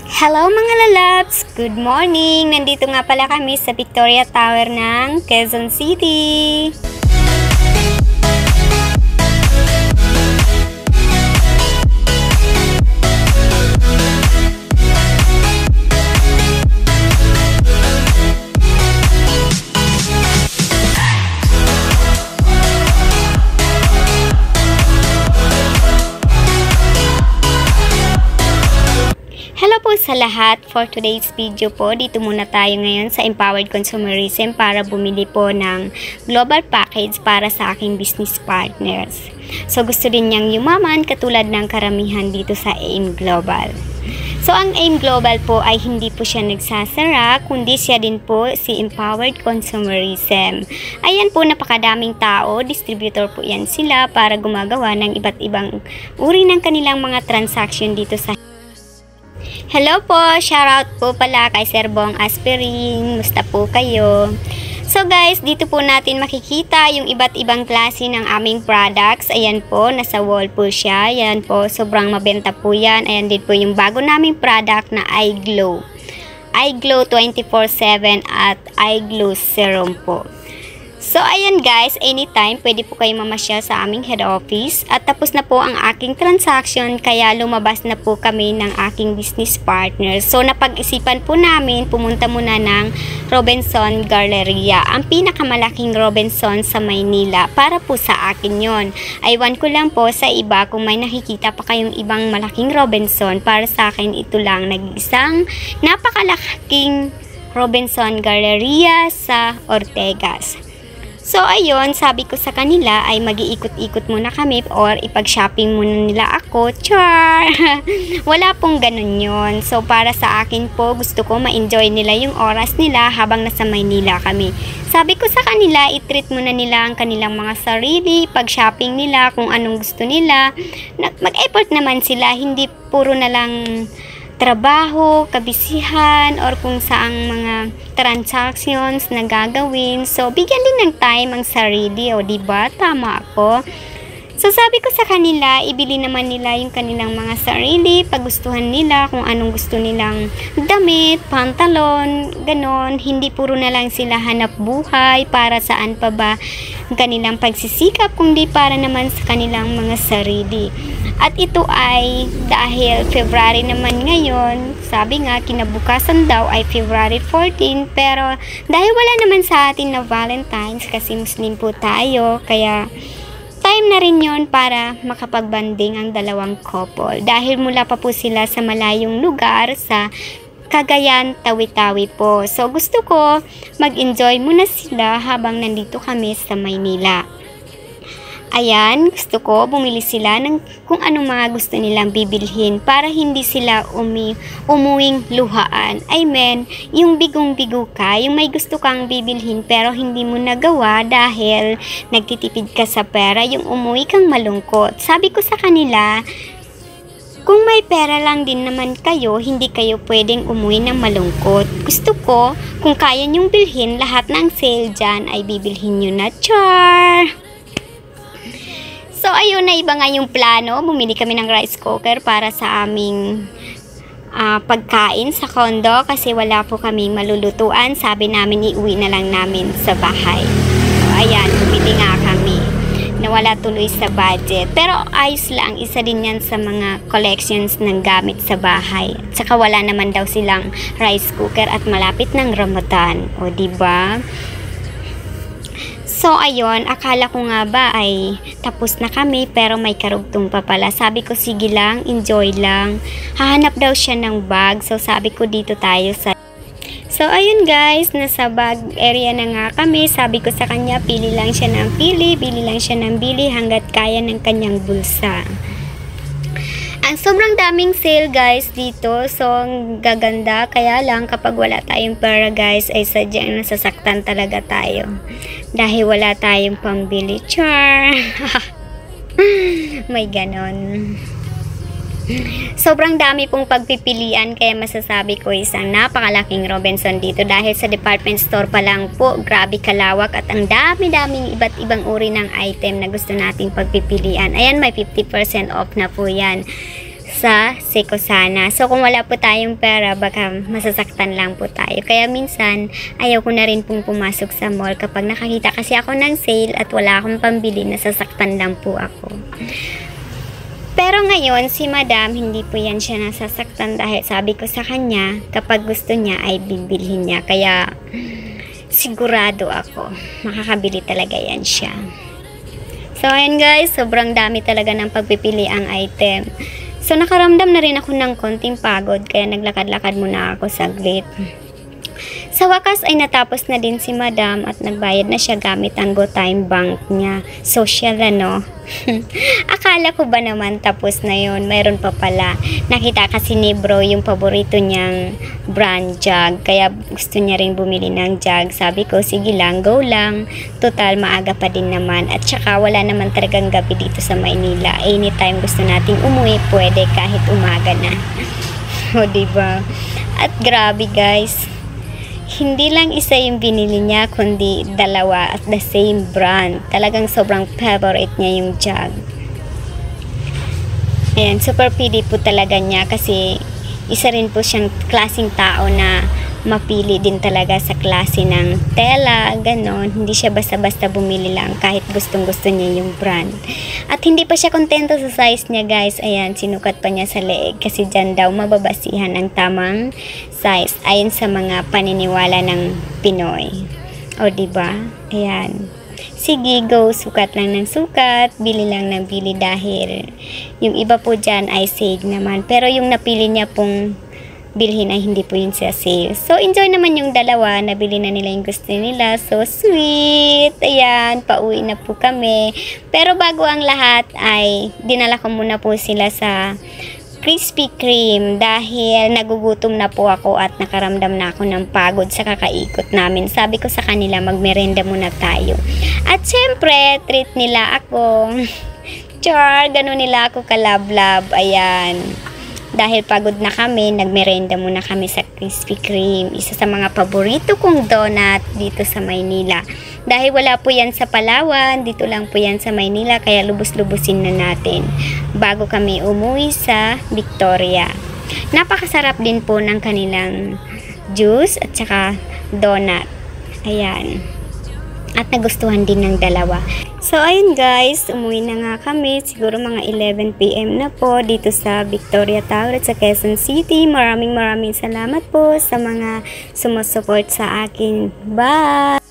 Hello mga lalabs! Good morning! Nandito nga pala kami sa Victoria Tower ng Quezon City. Hello po sa lahat. For today's video po, dito muna tayo ngayon sa Empowered Consumerism para bumili po ng global package para sa aking business partners. So gusto din niyang yumaman katulad ng karamihan dito sa AIM Global. So ang AIM Global po ay hindi po siya nagsasara, kundi siya din po si Empowered Consumerism. Ayan po, napakadaming tao, distributor po yan sila para gumagawa ng iba't ibang uri ng kanilang mga transaction dito sa Hello po! Shoutout po pala kay Sir Bong Aspirin. Musta po kayo? So guys, dito po natin makikita yung iba't ibang klase ng aming products. Ayan po, nasa wall po siya. Ayan po, sobrang mabenta po yan. Ayan din po yung bago naming product na iGlow. iGlow 24/7 at iGlow Serum po. So, ayan guys, anytime pwede po kayo mamasyal sa aming head office at tapos na po ang aking transaction kaya lumabas na po kami ng aking business partner. So, napag-isipan po namin pumunta muna ng Robinson Galleria, ang pinakamalaking Robinson sa Maynila para po sa akin yon. Aywan ko lang po sa iba kung may nakikita pa kayong ibang malaking Robinson, para sa akin ito lang, nag-isang napakalaking Robinson Galleria sa Ortegas. So, ayun, sabi ko sa kanila ay mag-iikot-ikot muna kami or ipag-shopping muna nila ako. Char! Wala pong ganun yun. So, para sa akin po, gusto ko ma-enjoy nila yung oras nila habang nasa Maynila kami. Sabi ko sa kanila, i-treat muna nila ang kanilang mga sarili, pag-shopping nila, kung anong gusto nila. Mag-effort naman sila, hindi puro na lang trabaho, kabisihan, or kung saang mga transactions na gagawin. So, bigyan din ng time ang sarili, o diba? Tama ako. So, sabi ko sa kanila, ibili naman nila yung kanilang mga sarili, pagustuhan nila kung anong gusto nilang damit, pantalon, ganon. Hindi puro na lang sila hanap buhay, para saan pa ba ang kanilang pagsisikap, kundi para naman sa kanilang mga sarili. At ito ay dahil February naman ngayon, sabi nga kinabukasan daw ay February 14, pero dahil wala naman sa atin na Valentine's kasi Muslim po tayo, kaya time na rin yon para makapagbanding ang dalawang couple. Dahil mula pa po sila sa malayong lugar sa Cagayan, Tawi-Tawi po. So gusto ko mag-enjoy muna sila habang nandito kami sa Maynila. Ayan, gusto ko bumili sila ng kung anong mga gusto nilang bibilhin para hindi sila umuwing luhaan. I mean, yung bigong-bigo ka, yung may gusto kang bibilhin pero hindi mo nagawa dahil nagtitipid ka sa pera, yung umuwi kang malungkot. Sabi ko sa kanila, kung may pera lang din naman kayo, hindi kayo pwedeng umuwi ng malungkot. Gusto ko, kung kaya nyong bilhin, lahat ng sale dyan ay bibilhin nyo na. Char! So, ayun na, iba nga yung plano. Bumili kami ng rice cooker para sa aming pagkain sa condo kasi wala po kaming malulutuan. Sabi namin, iuwi na lang namin sa bahay. So, ayan, bumili nga kami. Nawala tuloy sa budget. Pero ayos lang, isa din yan sa mga collections ng gamit sa bahay. At saka wala naman daw silang rice cooker at malapit ng Ramadan. O, diba? So, ayun, akala ko nga ba ay tapos na kami pero may karugtong pa pala. Sabi ko, sige lang, enjoy lang. Hahanap daw siya ng bag. So, sabi ko dito tayo sa... So, ayun guys, nasa bag area na nga kami. Sabi ko sa kanya, pili lang siya ng pili, bili lang siya ng bili hanggat kaya ng kanyang bulsa. Ang sobrang daming sale guys dito. So, ang gaganda. Kaya lang kapag wala tayong pera guys, ay sadyang nasasaktan talaga tayo. Dahil wala tayong pambili. Char! May ganon. Sobrang dami pong pagpipilian kaya masasabi ko isang napakalaking Robinson dito dahil sa department store pa lang po, grabe kalawak at ang dami-daming iba't ibang uri ng item na gusto nating pagpipilian. Ayan, may 50% off na po yan. sa Sekosana. So, kung wala po tayong pera, baka masasaktan lang po tayo. Kaya minsan, ayaw ko na rin pong pumasok sa mall kapag nakakita kasi ako ng sale at wala akong pambili, nasasaktan lang po ako. Pero ngayon, si Madam, hindi po yan siya nasasaktan dahil sabi ko sa kanya, kapag gusto niya ay bibilhin niya. Kaya, sigurado ako, makakabili talaga yan siya. So, ayan guys, sobrang dami talaga ng pagpipili ang item. So, nakaramdam na rin ako ng konting pagod, kaya naglakad-lakad muna ako saglit. Sa wakas ay natapos na din si Madam at nagbayad na siya gamit ang GoTime Bank niya. Social ano. Akala ko ba naman tapos na yon, mayroon pa pala. Nakita kasi ni bro yung paborito niyang brand jug, kaya gusto niya rin bumili ng jug. Sabi ko, sige lang, go lang. Total, maaga pa din naman. At saka wala naman talagang gabi dito sa Maynila. Anytime gusto nating umuwi, pwede kahit umaga na. O diba? At grabe guys, hindi lang isa yung binili niya, kundi dalawa at the same brand. Talagang sobrang favorite niya yung jug. Ayan, super pili po talaga niya kasi isa rin po siyang klaseng tao na mapili din talaga sa klase ng tela, ganon. Hindi siya basta-basta bumili lang kahit gustong-gusto niya yung brand. At hindi pa siya kontento sa size niya guys. Ayan, sinukat pa niya sa leeg kasi dyan daw mababasihan ang tamang size ayon sa mga paniniwala ng Pinoy. O diba? Ayan. Sige, go, sukat lang ng sukat, bili lang ng bili dahil yung iba po dyan ay sale naman. Pero yung napili niya pong bilhin ay hindi po yun sa sale. So, enjoy naman yung dalawa. Nabili na nila yung gusto nila. So, sweet. Ayan, pauwi na po kami. Pero bago ang lahat ay dinala ko muna po sila sa Krispy Kreme dahil nagugutom na po ako at nakaramdam na ako ng pagod sa kakaikot namin. Sabi ko sa kanila, magmerenda muna tayo. At syempre, treat nila ako. Char, ganun nila ako kalablab. Ayan. Dahil pagod na kami, nagmerenda muna kami sa Krispy Kreme. Isa sa mga paborito kong donut dito sa Maynila. Dahil wala po yan sa Palawan, dito lang po yan sa Maynila, kaya lubos-lubusin na natin bago kami umuwi sa Victoria. Napakasarap din po ng kanilang juice at saka donut. Ayan. At nagustuhan din ng dalawa. So, ayun guys, umuwi na nga kami. Siguro mga 11 PM na po dito sa Victoria Tower at sa Quezon City. Maraming salamat po sa mga sumusuport sa akin. Bye!